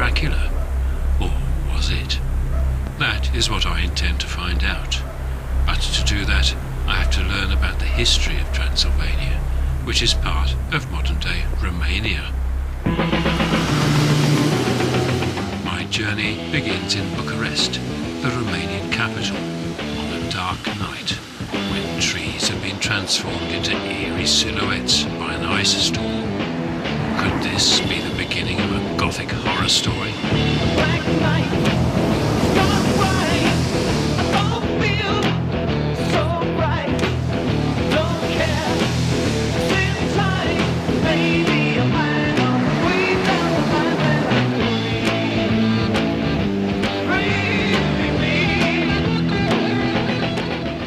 Dracula? Or was it? That is what I intend to find out. But to do that, I have to learn about the history of Transylvania, which is part of modern-day Romania. My journey begins in Bucharest, the Romanian capital, on a dark night when trees have been transformed into eerie silhouettes by an ice storm. Could this be the beginning of a gothic horror story? Black night, dark white, I don't feel so right. Don't care, sit tight, maybe I might not way down the line when I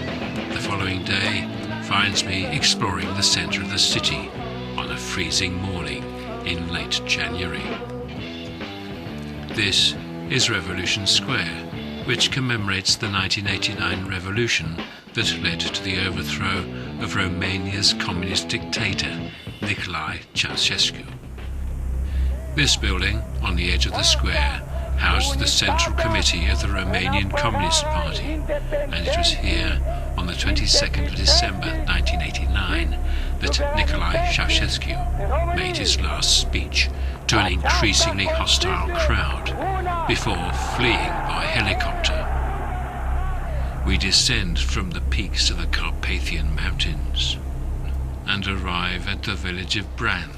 breathe. The following day finds me exploring the centre of the city on a freezing morning in late January. This is Revolution Square, which commemorates the 1989 revolution that led to the overthrow of Romania's communist dictator, Nicolae Ceausescu. This building, on the edge of the square, housed the Central Committee of the Romanian Communist Party, and it was here, on the 22nd of December 1989, that Nicolae Ceausescu made his last speech to an increasingly hostile crowd before fleeing by helicopter. We descend from the peaks of the Carpathian Mountains and arrive at the village of Bran,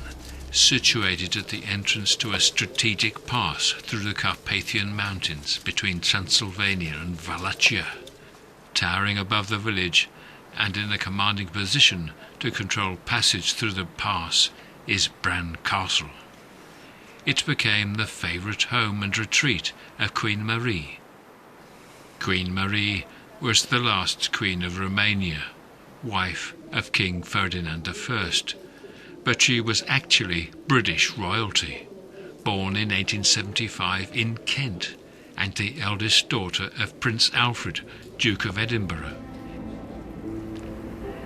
situated at the entrance to a strategic pass through the Carpathian Mountains between Transylvania and Wallachia. Towering above the village and in a commanding position to control passage through the pass is Bran Castle. It became the favourite home and retreat of Queen Marie. Queen Marie was the last Queen of Romania, wife of King Ferdinand I, but she was actually British royalty, born in 1875 in Kent, and the eldest daughter of Prince Alfred, Duke of Edinburgh.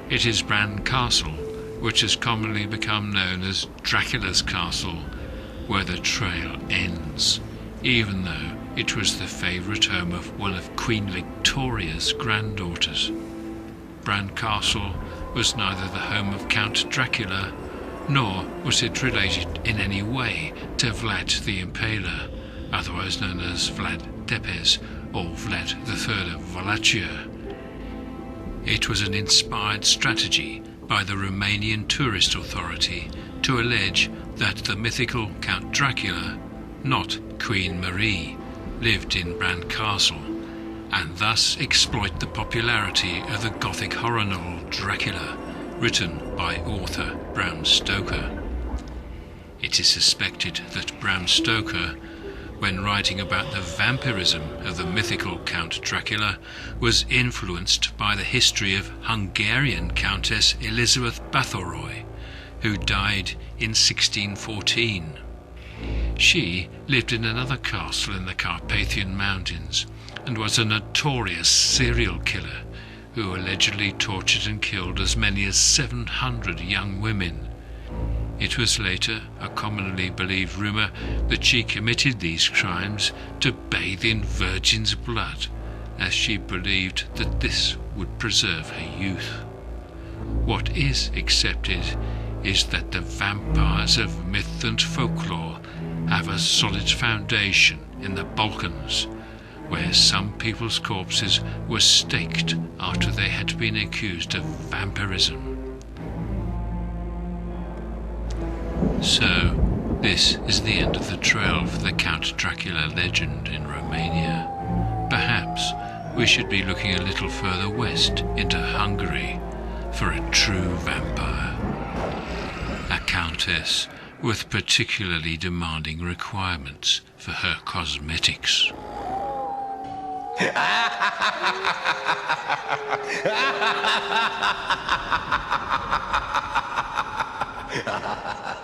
It is Bran Castle, which has commonly become known as Dracula's Castle, where the trail ends, even though it was the favourite home of one of Queen Victoria's granddaughters. Bran Castle was neither the home of Count Dracula, nor was it related in any way to Vlad the Impaler, otherwise known as Vlad Tepes or Vlad III of Wallachia. It was an inspired strategy by the Romanian Tourist Authority to allege that the mythical Count Dracula, not Queen Marie, lived in Bran Castle, and thus exploit the popularity of the Gothic horror novel Dracula, written by author Bram Stoker. It is suspected that Bram Stoker, when writing about the vampirism of the mythical Count Dracula, was influenced by the history of Hungarian Countess Elizabeth Bathory, who died in 1614. She lived in another castle in the Carpathian Mountains and was a notorious serial killer who allegedly tortured and killed as many as 700 young women. It was later a commonly believed rumour that she committed these crimes to bathe in virgin's blood, as she believed that this would preserve her youth. What is accepted is that the vampires of myth and folklore have a solid foundation in the Balkans, where some people's corpses were staked after they had been accused of vampirism. So, this is the end of the trail for the Count Dracula legend in Romania. Perhaps we should be looking a little further west into Hungary for a true vampire. A countess with particularly demanding requirements for her cosmetics. Ha ha ha ha!